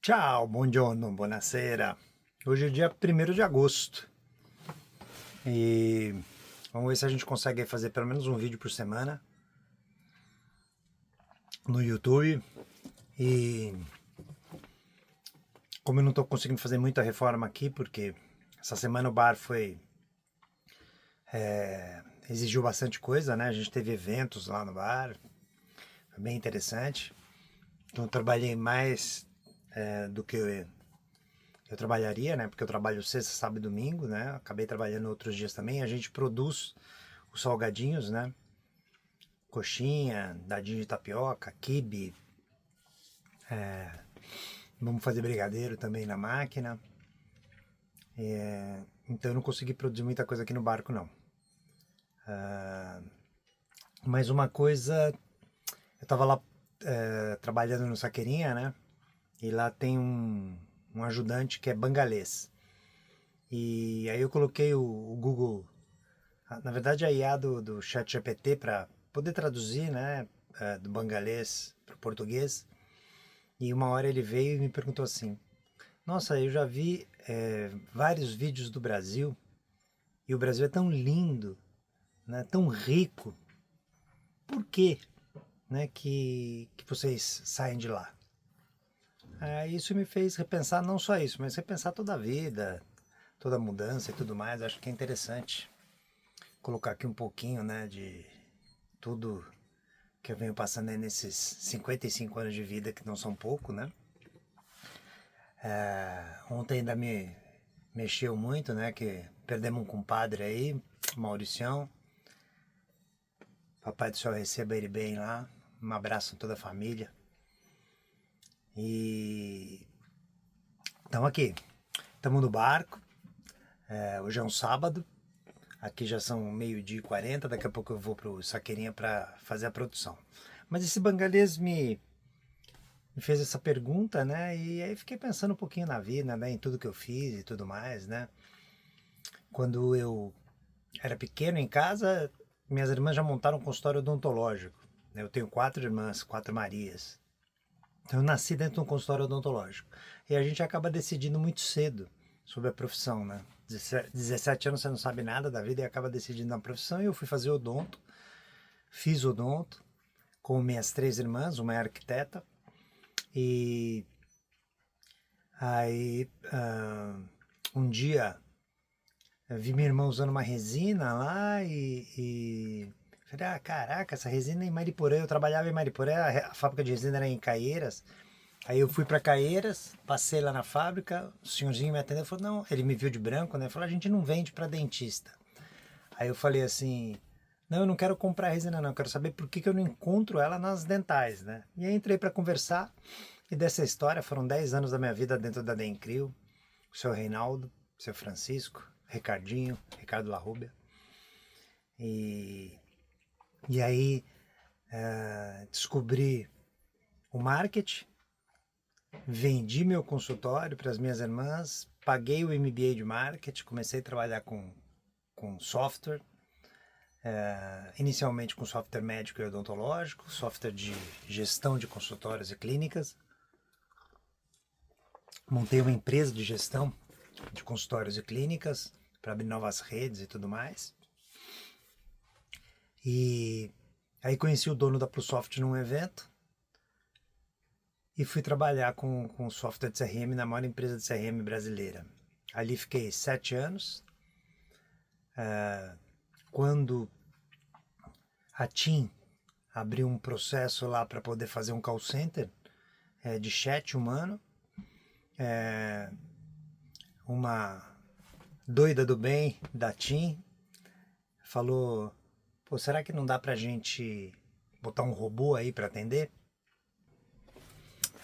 Ciao, buongiorno, buonasera. Hoje é dia 1º de agosto e vamos ver se a gente consegue fazer pelo menos um vídeo por semana no YouTube. E como eu não estou conseguindo fazer muita reforma aqui, porque essa semana o bar exigiu bastante coisa, né? A gente teve eventos lá no bar, foi bem interessante. Então eu trabalhei mais do que eu trabalharia, né? Porque eu trabalho sexta, sábado e domingo, né? Acabei trabalhando outros dias também. A gente produz os salgadinhos, né? Coxinha, dadinho de tapioca, quibe. Vamos fazer brigadeiro também na máquina. Então eu não consegui produzir muita coisa aqui no barco, não. Mas uma coisa, eu tava lá trabalhando no Saqueirinha, né? E lá tem um ajudante que é bangalês. E aí eu coloquei o Google, na verdade a IA do ChatGPT para poder traduzir, né, do bangalês para o português. E uma hora ele veio e me perguntou assim: Nossa, eu já vi vários vídeos do Brasil e o Brasil é tão lindo, né, tão rico. Por que, né, que vocês saem de lá? Isso me fez repensar não só isso, mas repensar toda a vida, toda a mudança e tudo mais. Acho que é interessante colocar aqui um pouquinho, né, de tudo que eu venho passando aí nesses 55 anos de vida, que não são pouco, né? Ontem ainda me mexeu muito, né, que perdemos um compadre aí, Mauricião. Papai do Céu receba ele bem lá. Um abraço a toda a família. E estamos aqui. Estamos no barco. Hoje é um sábado. Aqui já são 12h40. Daqui a pouco eu vou pro Saqueirinha para fazer a produção. Mas esse bangalês me fez essa pergunta, né? E aí fiquei pensando um pouquinho na vida, né? Em tudo que eu fiz e tudo mais, né? Quando eu era pequeno em casa, minhas irmãs já montaram um consultório odontológico. Eu tenho 4 irmãs, 4 Marias. Então eu nasci dentro de um consultório odontológico. E a gente acaba decidindo muito cedo sobre a profissão, né? 17 anos você não sabe nada da vida e acaba decidindo na profissão. E eu fui fazer odonto, fiz odonto com minhas 3 irmãs, uma é arquiteta. E aí um dia eu vi minha irmã usando uma resina lá e falei, caraca, essa resina é em Mariporã. Eu trabalhava em Mariporã, a fábrica de resina era em Caieiras. Aí eu fui para Caieiras, passei lá na fábrica, o senhorzinho me atendeu, falou, não, ele me viu de branco, né? Falou, a gente não vende para dentista. Aí eu falei assim, não, eu não quero comprar resina não, eu quero saber por que eu não encontro ela nas dentais, né? E aí entrei para conversar e dessa história foram 10 anos da minha vida dentro da Dencril, o seu Reinaldo, o seu Francisco, Ricardinho, Ricardo Larrubia. E aí descobri o marketing, vendi meu consultório para as minhas irmãs, paguei o MBA de marketing, comecei a trabalhar com software, inicialmente com software médico e odontológico, software de gestão de consultórios e clínicas. Montei uma empresa de gestão de consultórios e clínicas para abrir novas redes e tudo mais. E aí conheci o dono da PluSoft num evento e fui trabalhar com software de CRM na maior empresa de CRM brasileira. Ali fiquei 7 anos. Quando a TIM abriu um processo lá para poder fazer um call center de chat humano, uma doida do bem da TIM falou, pô, será que não dá pra gente botar um robô aí para atender?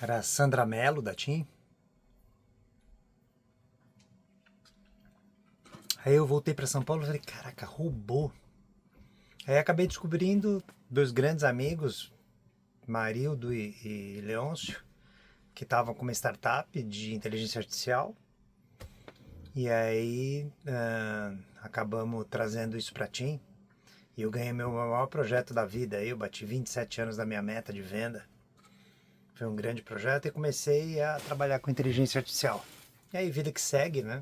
Era a Sandra Mello da TIM. Aí eu voltei para São Paulo e falei, caraca, robô. Aí acabei descobrindo 2 grandes amigos, Marildo e Leôncio, que estavam com uma startup de inteligência artificial. E aí acabamos trazendo isso para a TIM. E eu ganhei meu maior projeto da vida. Eu bati 27 anos da minha meta de venda. Foi um grande projeto e comecei a trabalhar com inteligência artificial. E aí, vida que segue, né?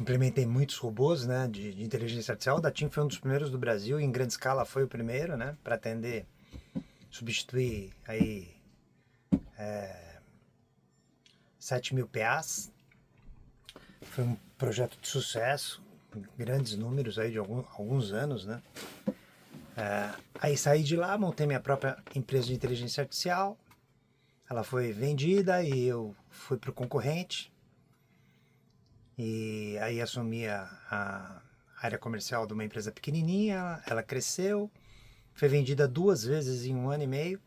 Implementei muitos robôs, né, de inteligência artificial. O da TIM foi um dos primeiros do Brasil, em grande escala foi o primeiro, né, para atender, substituir aí 7.000 PAs. Foi um projeto de sucesso, grandes números aí de alguns anos, né. Aí saí de lá, montei minha própria empresa de inteligência artificial. Ela foi vendida e eu fui para o concorrente. E aí assumi a área comercial de uma empresa pequenininha, ela cresceu, foi vendida 2 vezes em 1 ano e meio.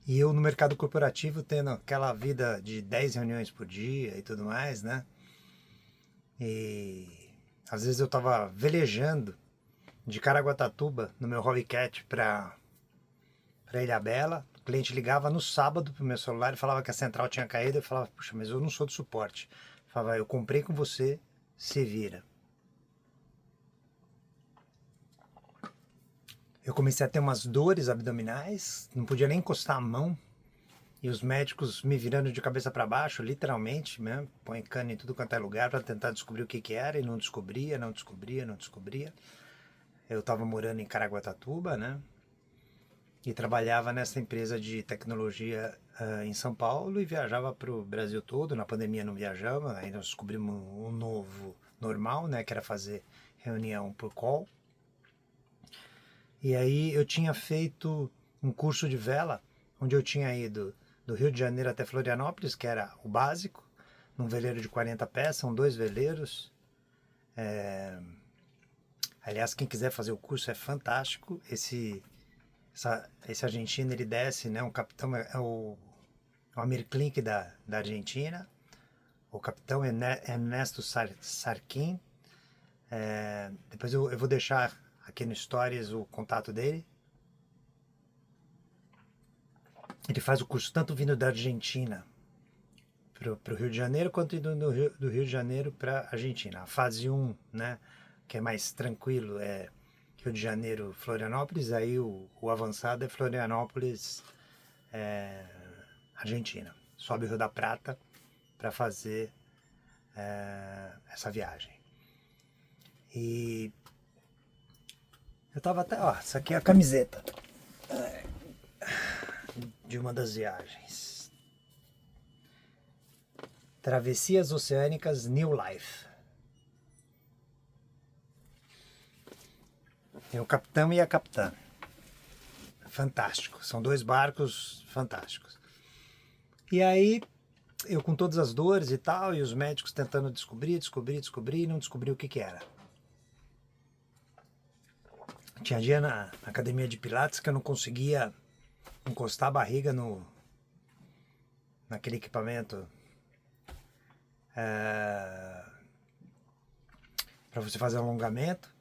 E eu no mercado corporativo tendo aquela vida de 10 reuniões por dia e tudo mais, né? E às vezes eu tava velejando de Caraguatatuba no meu Hobbycat para Ilhabela. O cliente ligava no sábado pro meu celular e falava que a central tinha caído. Eu falava, puxa, mas eu não sou do suporte. Eu falava, eu comprei com você, se vira. Eu comecei a ter umas dores abdominais, não podia nem encostar a mão. E os médicos me virando de cabeça para baixo, literalmente, mesmo, põe cano em tudo quanto é lugar para tentar descobrir o que que era e não descobria, não descobria, não descobria. Eu estava morando em Caraguatatuba, né? E trabalhava nessa empresa de tecnologia em São Paulo e viajava para o Brasil todo. Na pandemia não viajava, aí nós descobrimos um novo normal, né? Que era fazer reunião por call. E aí eu tinha feito um curso de vela, onde eu tinha ido do Rio de Janeiro até Florianópolis, que era o básico, num veleiro de 40 pés, são 2 veleiros. Aliás, quem quiser fazer o curso é fantástico. Esse argentino, ele desce, né? Um capitão é o Amir Klink da Argentina. O capitão é Ernesto Sarquim. Depois eu vou deixar aqui no Stories o contato dele. Ele faz o curso tanto vindo da Argentina para o Rio de Janeiro, quanto indo do Rio de Janeiro para a Argentina. A fase 1, né, que é mais tranquilo, é Rio de Janeiro, Florianópolis. Aí o avançado é Florianópolis, Argentina. Sobe o Rio da Prata para fazer essa viagem. E eu tava até, ó, essa aqui é a camiseta de uma das viagens. Travessias Oceânicas New Life. Tem o capitão e a capitã. Fantástico. São 2 barcos fantásticos. E aí, eu com todas as dores e tal, e os médicos tentando descobrir, e não descobriu o que que era. Tinha dia na academia de Pilates que eu não conseguia encostar a barriga naquele equipamento para você fazer alongamento.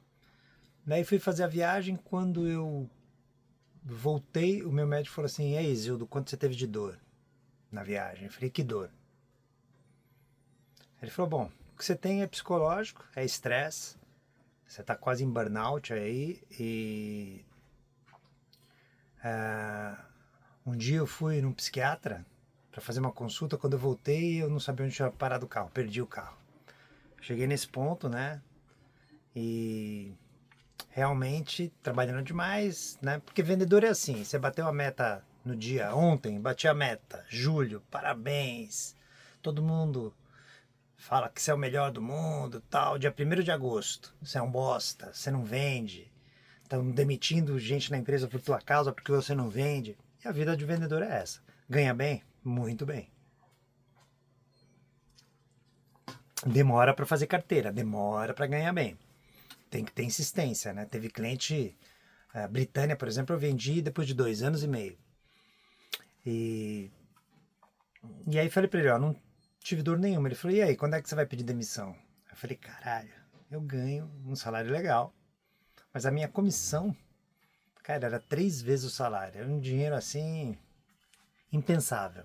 Daí fui fazer a viagem. Quando eu voltei, o meu médico falou assim: e aí, Zildo, quanto você teve de dor na viagem? Eu falei: que dor? Ele falou: bom, o que você tem é psicológico, é estresse, você está quase em burnout aí. E um dia eu fui num psiquiatra para fazer uma consulta. Quando eu voltei, eu não sabia onde tinha parado o carro, perdi o carro. Cheguei nesse ponto, né? E realmente trabalhando demais, né? Porque vendedor é assim, você bateu a meta no dia ontem, bati a meta, julho, parabéns. Todo mundo fala que você é o melhor do mundo, tal. Dia 1º de agosto, você é um bosta, você não vende. Estão demitindo gente na empresa por tua causa porque você não vende. E a vida de vendedor é essa. Ganha bem? Muito bem. Demora para fazer carteira, demora para ganhar bem. Tem que ter insistência, né? Teve cliente, a Britânia, por exemplo, eu vendi depois de 2 anos e meio. E aí falei para ele, ó, não tive dor nenhuma. Ele falou: e aí, quando é que você vai pedir demissão? Eu falei: caralho, eu ganho um salário legal, mas a minha comissão, cara, era 3 vezes o salário. Era um dinheiro assim, impensável.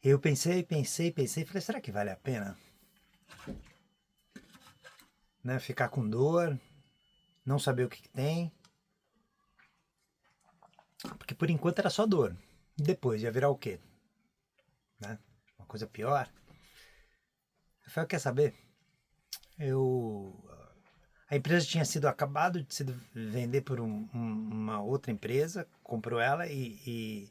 Eu pensei, falei: será que vale a pena? né? Ficar com dor, não saber o que tem. Porque por enquanto era só dor. E depois ia virar o quê? Né? Uma coisa pior. Eu falei, quer saber? A empresa tinha sido acabado de se vender por uma outra empresa, comprou ela e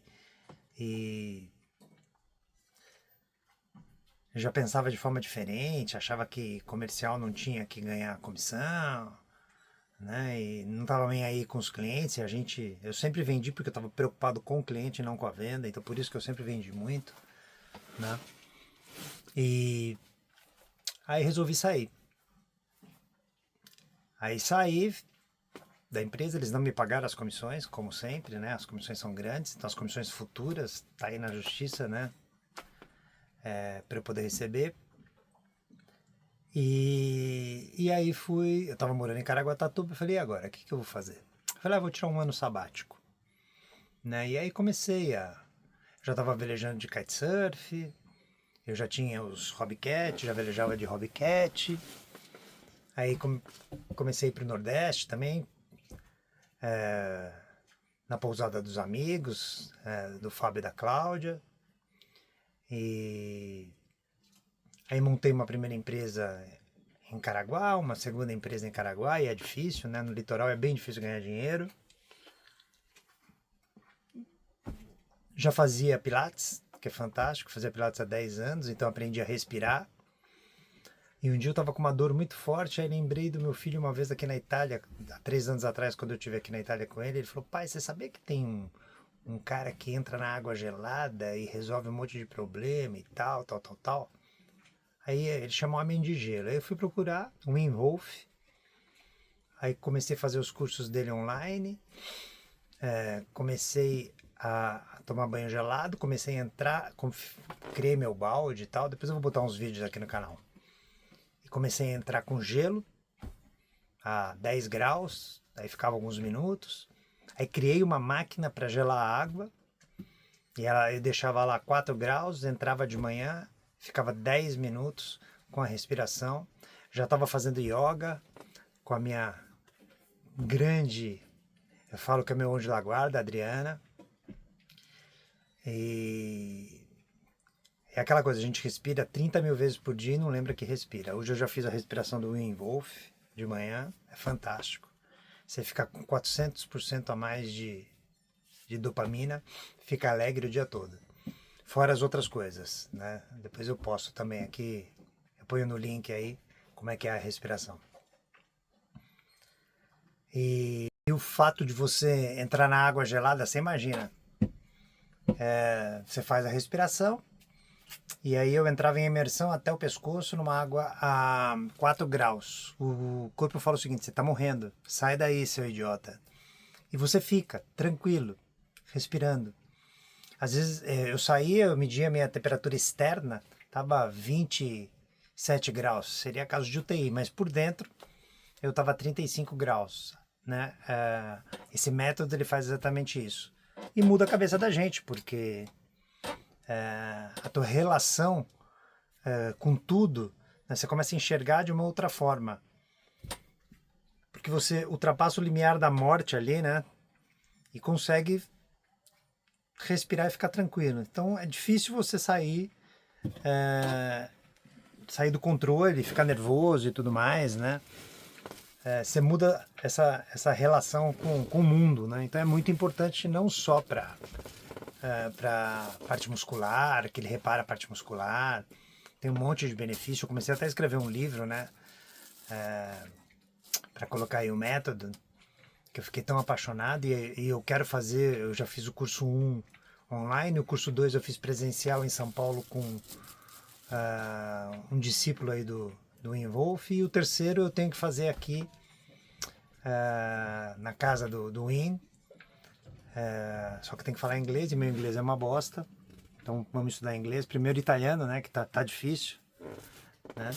eu já pensava de forma diferente, achava que comercial não tinha que ganhar comissão, né? E não estava nem aí com os clientes. Eu sempre vendi porque eu estava preocupado com o cliente e não com a venda, então por isso que eu sempre vendi muito, né? E aí resolvi sair. Aí saí da empresa, eles não me pagaram as comissões, como sempre, né? As comissões são grandes, então as comissões futuras tá aí na justiça, né? Para eu poder receber. E aí eu tava morando em Caraguatatuba, eu falei, e agora, o que eu vou fazer? Eu falei, vou tirar um ano sabático, né? E aí já tava velejando de kitesurf, eu já tinha os hobbycat, já velejava de hobbycat, aí comecei para o Nordeste também, na pousada dos amigos, do Fábio e da Cláudia, e aí montei uma primeira empresa em Caraguá, uma segunda empresa em Caraguá, e é difícil, né? No litoral é bem difícil ganhar dinheiro. Já fazia Pilates, que é fantástico, fazia Pilates há 10 anos, então aprendi a respirar. E um dia eu estava com uma dor muito forte, aí lembrei do meu filho uma vez aqui na Itália, há 3 anos atrás, quando eu estive aqui na Itália com ele falou, pai, você sabia que tem um cara que entra na água gelada e resolve um monte de problema e tal, tal, tal, tal? Aí ele chamou Homem de Gelo. Aí eu fui procurar o Wim Hof. Aí comecei a fazer os cursos dele online. Comecei a tomar banho gelado. Comecei a entrar. Criei meu balde e tal. Depois eu vou botar uns vídeos aqui no canal. E comecei a entrar com gelo a 10 graus. Aí ficava alguns minutos. Aí criei uma máquina para gelar a água. E eu deixava lá 4 graus. Entrava de manhã. Ficava 10 minutos com a respiração. Já estava fazendo yoga com a minha grande, eu falo que é meu anjo da guarda, a Adriana. E é aquela coisa, a gente respira 30 mil vezes por dia e não lembra que respira. Hoje eu já fiz a respiração do Wim Hof de manhã, é fantástico. Você fica com 400% a mais de dopamina, fica alegre o dia todo. Fora as outras coisas, né? Depois eu posto também aqui, eu ponho no link aí como é que é a respiração. E o fato de você entrar na água gelada, você imagina, você faz a respiração, e aí eu entrava em imersão até o pescoço numa água a 4 graus. O corpo fala o seguinte, você está morrendo, sai daí, seu idiota. E você fica tranquilo, respirando. Às vezes eu saía, eu media a minha temperatura externa, estava 27 graus, seria caso de UTI, mas por dentro eu estava 35 graus, né? Esse método ele faz exatamente isso. E muda a cabeça da gente, porque a tua relação com tudo, né, você começa a enxergar de uma outra forma. Porque você ultrapassa o limiar da morte ali, né? E consegue respirar e ficar tranquilo. Então é difícil você sair do controle, ficar nervoso e tudo mais, né? Você muda essa relação com o mundo, né? Então é muito importante não só para parte muscular, que ele repara a parte muscular, tem um monte de benefício. Eu comecei até a escrever um livro, né? Para colocar aí o método, que eu fiquei tão apaixonado e eu quero fazer, eu já fiz o curso 1 online, o curso 2 eu fiz presencial em São Paulo com um discípulo aí do Wim Hof, e o terceiro eu tenho que fazer aqui na casa do Wim, só que tem que falar inglês e meu inglês é uma bosta, então vamos estudar inglês, primeiro italiano, né, que tá difícil, né,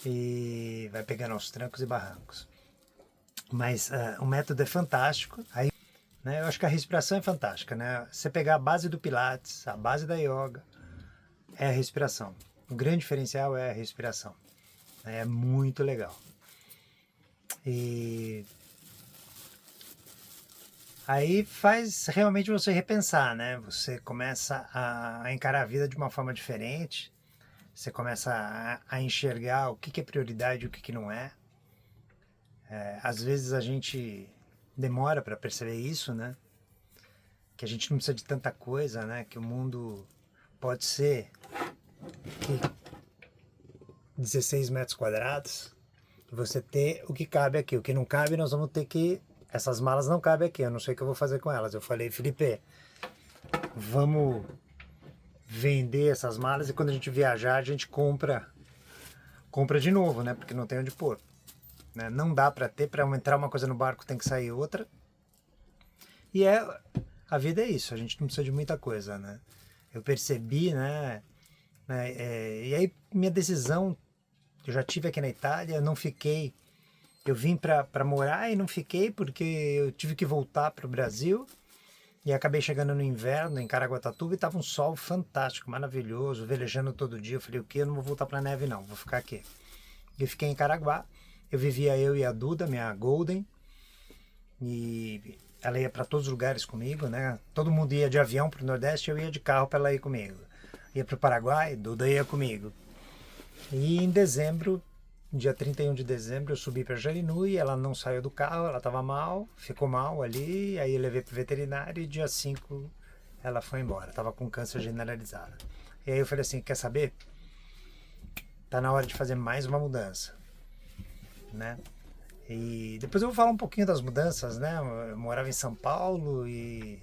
e vai pegando aos trancos e barrancos. Mas o método é fantástico. Aí, né, eu acho que a respiração é fantástica, né? Você pegar a base do Pilates, a base da yoga, é a respiração. O grande diferencial é a respiração. É muito legal. E aí faz realmente você repensar, né? Você começa a encarar a vida de uma forma diferente. Você começa a enxergar o que é prioridade e o que não é. Às vezes a gente demora para perceber isso, né? Que a gente não precisa de tanta coisa, né? Que o mundo pode ser que 16 metros quadrados, e você ter o que cabe aqui. O que não cabe, nós vamos ter que... Essas malas não cabem aqui, eu não sei o que eu vou fazer com elas. Eu falei, Felipe, vamos vender essas malas e quando a gente viajar, a gente compra de novo, né? Porque não tem onde pôr. Né? Não dá para ter, para entrar uma coisa no barco tem que sair outra. E a vida é isso, a gente não precisa de muita coisa, né? Eu percebi, né? E aí minha decisão, eu já tive aqui na Itália, eu não fiquei, eu vim para morar e não fiquei porque eu tive que voltar para o Brasil e acabei chegando no inverno em Caraguatatuba e estava um sol fantástico, maravilhoso, velejando todo dia. Eu falei, o que? Eu não vou voltar para neve não, vou ficar aqui. Eu fiquei em Caraguá, eu vivia eu e a Duda, minha Golden, e ela ia para todos os lugares comigo, né? Todo mundo ia de avião para o Nordeste, eu ia de carro para ela ir comigo. Ia para o Paraguai, Duda ia comigo. E em dezembro, dia 31 de dezembro, eu subi para Jarinu e ela não saiu do carro, ela estava mal, ficou mal ali, aí eu levei para o veterinário e dia 5 ela foi embora, estava com câncer generalizado. E aí eu falei assim, quer saber? Tá na hora de fazer mais uma mudança, né? E depois eu vou falar um pouquinho das mudanças, né? Eu morava em São Paulo e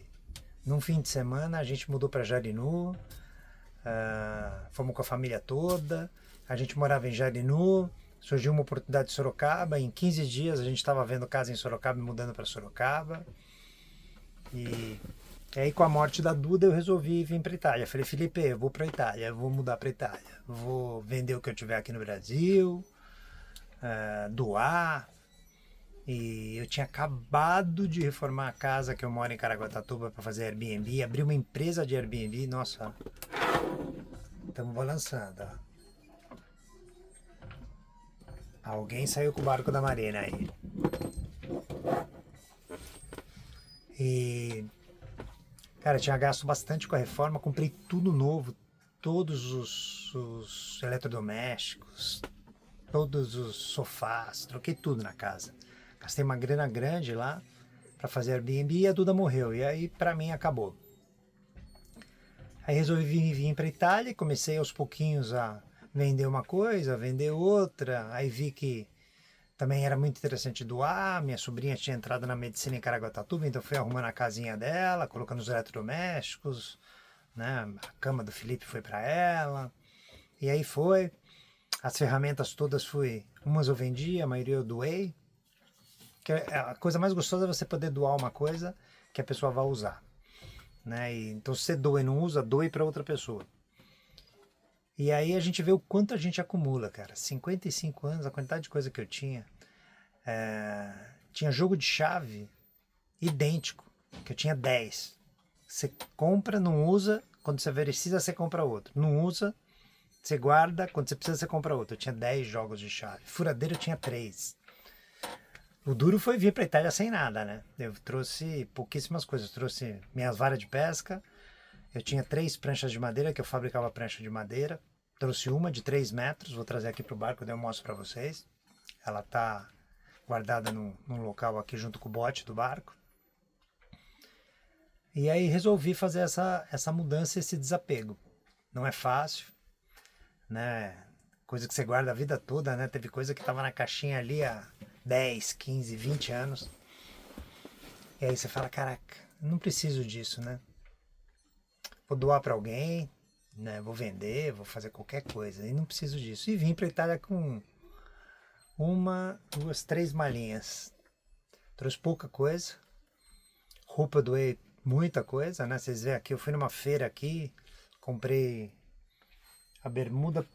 num fim de semana a gente mudou para Jarinu, fomos com a família toda, a gente morava em Jarinu, surgiu uma oportunidade de Sorocaba, em 15 dias a gente estava vendo casa em Sorocaba e mudando para Sorocaba. E aí com a morte da Duda eu resolvi vir para Itália. Falei, Felipe, eu vou para Itália, eu vou mudar para Itália, vou vender o que eu tiver aqui no Brasil, doar. E eu tinha acabado de reformar a casa que eu moro em Caraguatatuba para fazer Airbnb, abri uma empresa de Airbnb, nossa, estamos balançando. Ó. Alguém saiu com o barco da Marina aí. E, cara, eu tinha gasto bastante com a reforma, comprei tudo novo, todos os eletrodomésticos, todos os sofás, troquei tudo na casa. Gastei uma grana grande lá para fazer Airbnb e a Duda morreu. E aí, para mim, acabou. Aí resolvi vir para Itália, comecei aos pouquinhos a vender uma coisa, vender outra. Aí vi que também era muito interessante doar. Minha sobrinha tinha entrado na medicina em Caraguatatuba, então fui arrumando a casinha dela, colocando os eletrodomésticos, né? A cama do Felipe foi para ela. E aí foi. As ferramentas todas fui. Umas eu vendi, a maioria eu doei. Que a coisa mais gostosa é você poder doar uma coisa que a pessoa vai usar. Né? E, então se você doa e não usa, doe para outra pessoa. E aí a gente vê o quanto a gente acumula, cara. 55 anos, a quantidade de coisa que eu tinha. Tinha jogo de chave idêntico, que eu tinha 10. Você compra, não usa, quando você precisa, você compra outro. Não usa, você guarda, quando você precisa, você compra outro. Eu tinha 10 jogos de chave. Furadeira eu tinha 3. O duro foi vir para a Itália sem nada, né? Eu trouxe pouquíssimas coisas. Eu trouxe minhas varas de pesca. Eu tinha 3 pranchas de madeira, que eu fabricava prancha de madeira. Trouxe uma de 3 metros. Vou trazer aqui para o barco, daí eu mostro para vocês. Ela tá guardada num local aqui junto com o bote do barco. E aí resolvi fazer essa mudança, esse desapego. Não é fácil, né? Coisa que você guarda a vida toda, né? Teve coisa que estava na caixinha ali há 10, 15, 20 anos. E aí você fala, caraca, não preciso disso, né? Vou doar para alguém, né? Vou vender, vou fazer qualquer coisa. E não preciso disso. E vim para Itália com uma, duas, 3 malinhas. Trouxe pouca coisa. Roupa eu doei muita coisa, né? Vocês veem aqui, eu fui numa feira aqui, comprei a bermuda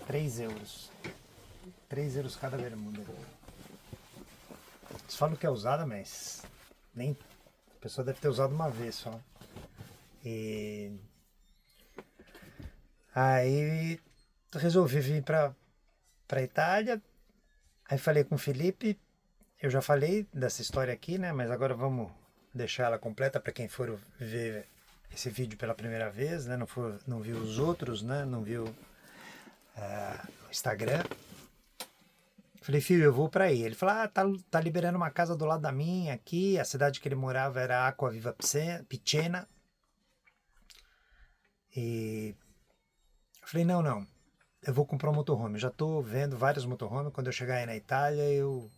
3 euros. 3 euros cada bermuda. Eles falam que é usada, mas nem a pessoa deve ter usado uma vez só. E aí resolvi vir para para Itália. Aí falei com o Felipe, eu já falei dessa história aqui, né? Mas agora vamos deixar ela completa para quem for ver esse vídeo pela primeira vez, né? Não viu os outros, né? Não viu o Instagram. Falei, filho, eu vou para aí. Ele falou, tá liberando uma casa do lado da minha aqui. A cidade que ele morava era Acquaviva Picena. E eu falei, não, eu vou comprar um motorhome. Eu já tô vendo vários motorhomes. Quando eu chegar aí na Itália, eu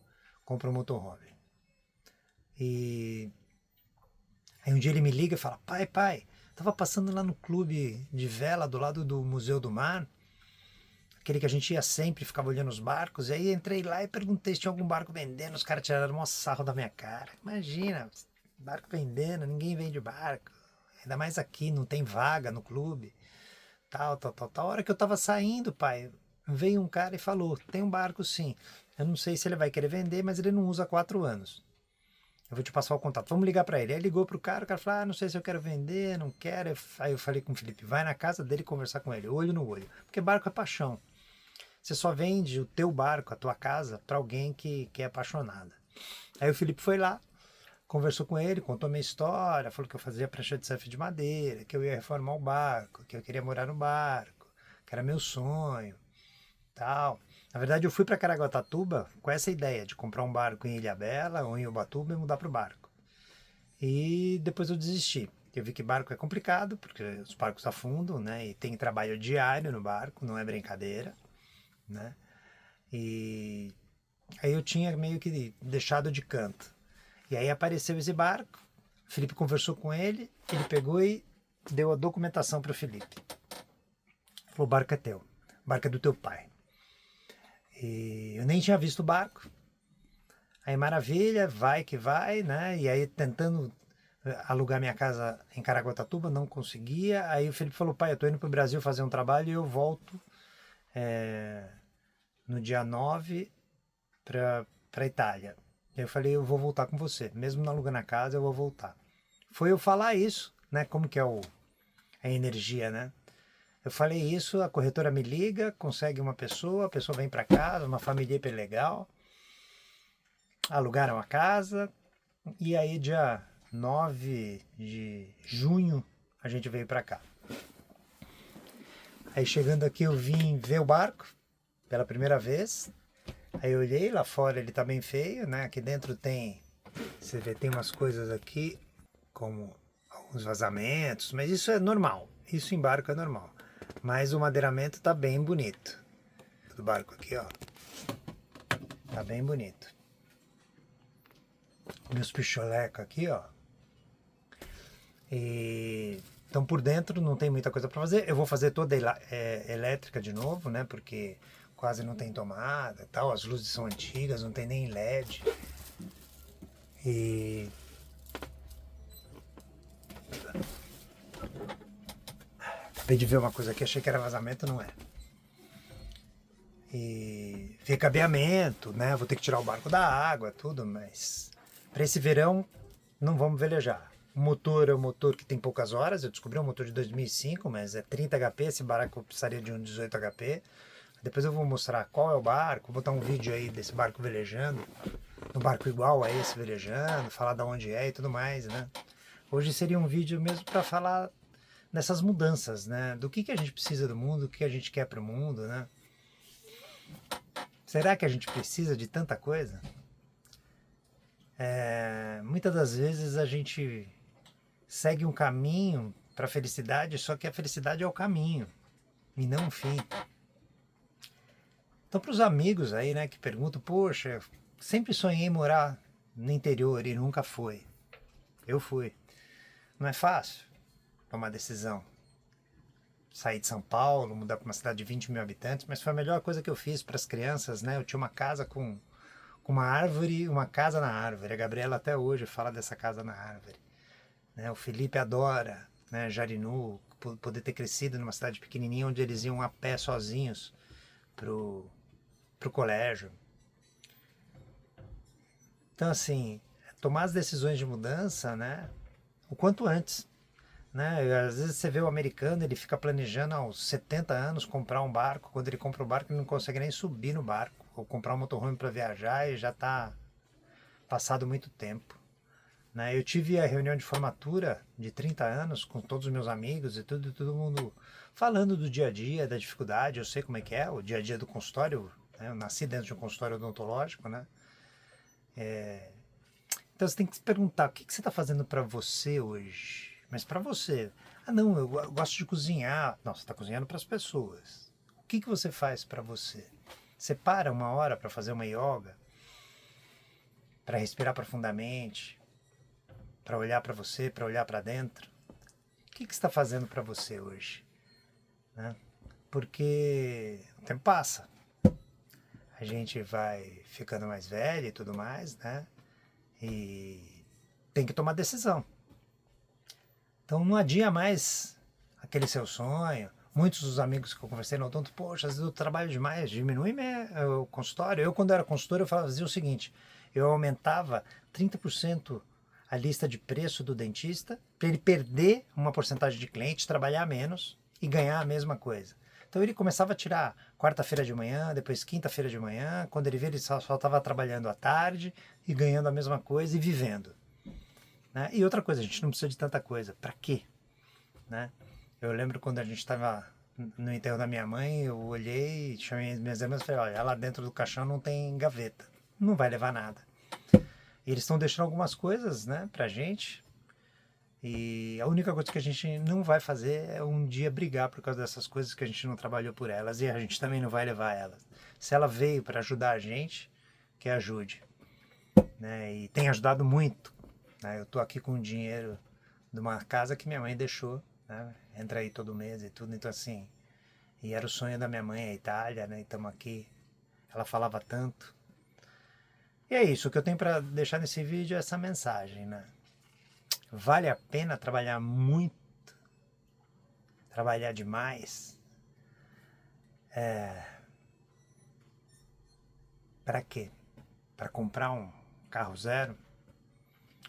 compro um motorhome. E aí um dia ele me liga e fala, pai, tava passando lá no clube de vela do lado do Museu do Mar, aquele que a gente ia sempre, ficava olhando os barcos, e aí entrei lá e perguntei se tinha algum barco vendendo, os caras tiraram um sarro da minha cara. Imagina, barco vendendo, ninguém vende barco, ainda mais aqui, não tem vaga no clube, tal. A hora que eu tava saindo, pai, veio um cara e falou, tem um barco sim, eu não sei se ele vai querer vender, mas ele não usa há 4 anos. Eu vou te passar o contato, vamos ligar para ele. Aí ligou pro cara, o cara falou, não sei se eu quero vender, não quero. Aí eu falei com o Felipe, vai na casa dele conversar com ele, olho no olho. Porque barco é paixão. Você só vende o teu barco, a tua casa, para alguém que é apaixonada. Aí o Felipe foi lá, conversou com ele, contou minha história, falou que eu fazia prancha de surf de madeira, que eu ia reformar o barco, que eu queria morar no barco, que era meu sonho, tal. Na verdade, eu fui para Caraguatatuba com essa ideia de comprar um barco em Ilhabela ou em Ubatuba e mudar para o barco. E depois eu desisti. Eu vi que barco é complicado, porque os barcos afundam, né? E tem trabalho diário no barco, não é brincadeira, né? E aí eu tinha meio que deixado de canto. E aí apareceu esse barco, o Felipe conversou com ele, ele pegou e deu a documentação para o Felipe. Falou, o barco é teu, o barco é do teu pai. E eu nem tinha visto o barco. Aí maravilha, vai que vai, né? E aí tentando alugar minha casa em Caraguatatuba, não conseguia. Aí o Felipe falou, pai, eu tô indo pro Brasil fazer um trabalho e eu volto no dia 9 pra Itália. Eu falei, eu vou voltar com você. Mesmo não alugando a casa, eu vou voltar. Foi eu falar isso, né? Como que é a energia, né? Eu falei isso, a corretora me liga, consegue uma pessoa, a pessoa vem para casa, uma família hiper legal, alugaram a casa, e aí dia 9 de junho a gente veio para cá. Aí chegando aqui eu vim ver o barco pela primeira vez, aí eu olhei lá fora, ele tá bem feio, né? Aqui dentro tem, você vê, tem umas coisas aqui, como alguns vazamentos, mas isso é normal, isso em barco é normal. Mas o madeiramento tá bem bonito. Do barco aqui, ó. Tá bem bonito. Meus picholecos aqui, ó. Então por dentro não tem muita coisa para fazer. Eu vou fazer toda elétrica de novo, né? Porque quase não tem tomada, tal. As luzes são antigas, não tem nem LED. E acabei de ver uma coisa aqui, achei que era vazamento, não é. E ver cabeamento, né? Vou ter que tirar o barco da água, tudo, mas para esse verão não vamos velejar. O motor é um motor que tem poucas horas, eu descobri um motor de 2005, mas é 30 HP, esse barco precisaria de um 18 HP. Depois eu vou mostrar qual é o barco, vou botar um vídeo aí desse barco velejando, um barco igual a esse velejando, falar de onde é e tudo mais, né? Hoje seria um vídeo mesmo para falar dessas mudanças, né? Do que a gente precisa do mundo, o que a gente quer para o mundo, né? Será que a gente precisa de tanta coisa? Muitas das vezes a gente segue um caminho para a felicidade, só que a felicidade é o caminho e não o fim. Então, para os amigos aí, né, que perguntam, poxa, sempre sonhei em morar no interior e nunca foi. Eu fui. Não é fácil tomar decisão. Sair de São Paulo, mudar para uma cidade de 20 mil habitantes, mas foi a melhor coisa que eu fiz para as crianças, né? Eu tinha uma casa com uma árvore, uma casa na árvore. A Gabriela até hoje fala dessa casa na árvore. Né? O Felipe adora, né, Jarinu, poder ter crescido numa cidade pequenininha onde eles iam a pé sozinhos pro colégio. Então, assim, tomar as decisões de mudança, né, o quanto antes. né? Às vezes você vê o americano, ele fica planejando aos 70 anos comprar um barco. Quando ele compra o barco, ele não consegue nem subir no barco. Ou comprar um motorhome para viajar e já está passado muito tempo. Né? Eu tive a reunião de formatura de 30 anos com todos os meus amigos e tudo, todo mundo falando do dia a dia, da dificuldade. Eu sei como é que é, o dia a dia do consultório. Né? Eu nasci dentro de um consultório odontológico, né? Então você tem que se perguntar, o que que você está fazendo para você hoje? Mas para você. Ah, não, eu gosto de cozinhar. Não, você está cozinhando para as pessoas. O que que você faz para você? Você para uma hora para fazer uma yoga, para respirar profundamente, para olhar para você, para olhar para dentro? O que que você está fazendo para você hoje? Né? Porque o tempo passa, a gente vai ficando mais velho e tudo mais, né? E tem que tomar decisão. Então não adia mais aquele seu sonho. Muitos dos amigos que eu conversei no odonto, poxa, às vezes eu trabalho demais, diminui o consultório. Eu, quando era consultor, eu fazia o seguinte, eu aumentava 30% a lista de preço do dentista, para ele perder uma porcentagem de cliente, trabalhar menos e ganhar a mesma coisa. Então ele começava a tirar quarta-feira de manhã, depois quinta-feira de manhã, quando ele vê ele só estava trabalhando à tarde e ganhando a mesma coisa e vivendo. Né? E outra coisa, a gente não precisa de tanta coisa. Para quê? Né? Eu lembro quando a gente estava no enterro da minha mãe, eu olhei, chamei minhas irmãs e falei, olha, lá dentro do caixão não tem gaveta. Não vai levar nada. E eles estão deixando algumas coisas, né, pra gente. E a única coisa que a gente não vai fazer é um dia brigar por causa dessas coisas que a gente não trabalhou por elas e a gente também não vai levar elas. Se ela veio para ajudar a gente, que ajude. Né? E tem ajudado muito. Né? Eu tô aqui com o dinheiro de uma casa que minha mãe deixou, né? Entra aí todo mês e tudo, então assim, e era o sonho da minha mãe, a Itália, né? E estamos aqui. Ela falava tanto. E é isso, o que eu tenho para deixar nesse vídeo é essa mensagem, né? Vale a pena trabalhar muito, trabalhar demais? Para quê? Para comprar um carro zero?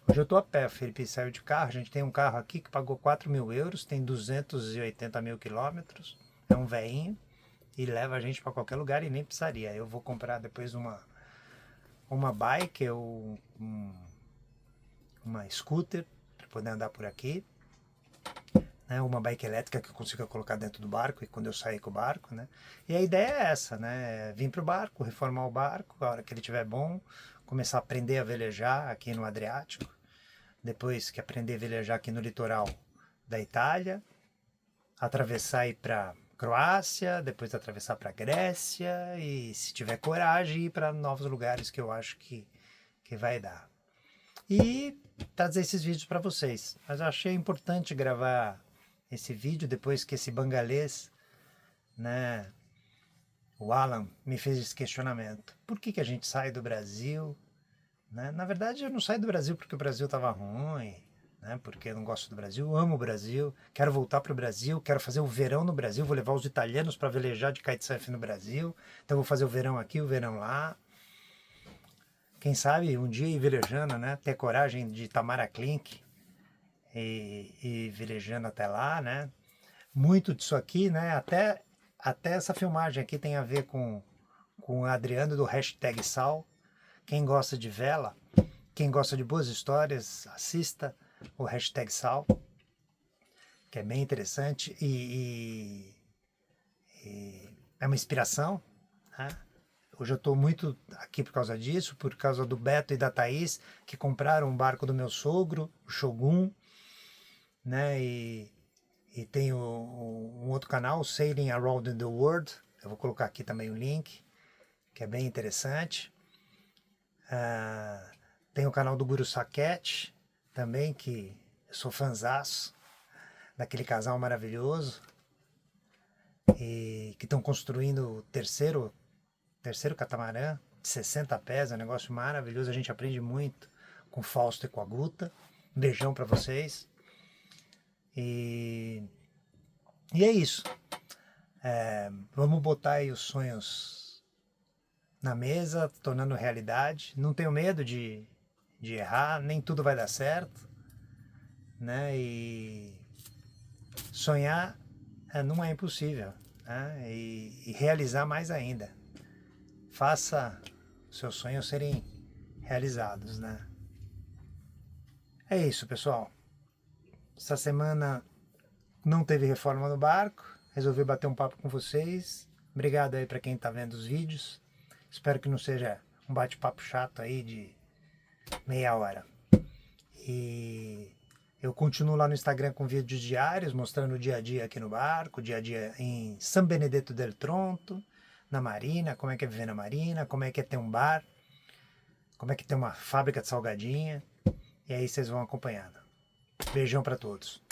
Hoje eu estou a pé, o Felipe saiu de carro, a gente tem um carro aqui que pagou 4.000 euros, tem 280 mil quilômetros, é um veinho e leva a gente para qualquer lugar e nem precisaria. Eu vou comprar depois uma bike ou uma scooter para poder andar por aqui, né? Uma bike elétrica que eu consiga colocar dentro do barco e quando eu sair com o barco, né? E a ideia é essa, né? Vir para o barco, reformar o barco, a hora que ele estiver bom, começar a aprender a velejar aqui no Adriático, depois que aprender a velejar aqui no litoral da Itália, atravessar e ir para Croácia, depois atravessar para Grécia e, se tiver coragem, ir para novos lugares que eu acho que vai dar. E trazer esses vídeos para vocês. Mas eu achei importante gravar esse vídeo depois que esse bangalês, né, o Alan, me fez esse questionamento. Por que a gente sai do Brasil? Né? Na verdade, eu não saí do Brasil porque o Brasil estava ruim, né? Porque eu não gosto do Brasil, eu amo o Brasil, quero voltar para o Brasil, quero fazer o verão no Brasil, vou levar os italianos para velejar de kitesurf no Brasil, então vou fazer o verão aqui, o verão lá. Quem sabe um dia ir velejando, né? Ter coragem de Tamara Klink e velejando até lá, né? Muito disso aqui, né? Até essa filmagem aqui tem a ver com o Adriano do hashtag Sal. Quem gosta de vela, quem gosta de boas histórias, assista o hashtag Sal, que é bem interessante e é uma inspiração, né? Hoje eu estou muito aqui por causa disso, por causa do Beto e da Thaís, que compraram um barco do meu sogro, o Shogun, né? E tem um outro canal, Sailing Around the World, eu vou colocar aqui também o link, que é bem interessante. Tem o canal do Guru Saket, também, que eu sou fãzaço, daquele casal maravilhoso, e que estão construindo o terceiro catamarã, de 60 pés, é um negócio maravilhoso, a gente aprende muito com o Fausto e com a Guta. Um beijão para vocês. E é isso. Vamos botar aí os sonhos na mesa, tornando realidade. Não tenho medo de errar, nem tudo vai dar certo, né? E sonhar não é impossível, né? E realizar mais ainda. Faça os seus sonhos serem realizados, né? É isso, pessoal. Essa semana não teve reforma no barco. Resolvi bater um papo com vocês. Obrigado aí para quem está vendo os vídeos. Espero que não seja um bate-papo chato aí de meia hora. E eu continuo lá no Instagram com vídeos diários, mostrando o dia a dia aqui no barco, o dia a dia em São Benedetto del Tronto, na Marina, como é que é viver na Marina, como é que é ter um bar, como é que tem uma fábrica de salgadinha. E aí vocês vão acompanhando. Beijão para todos.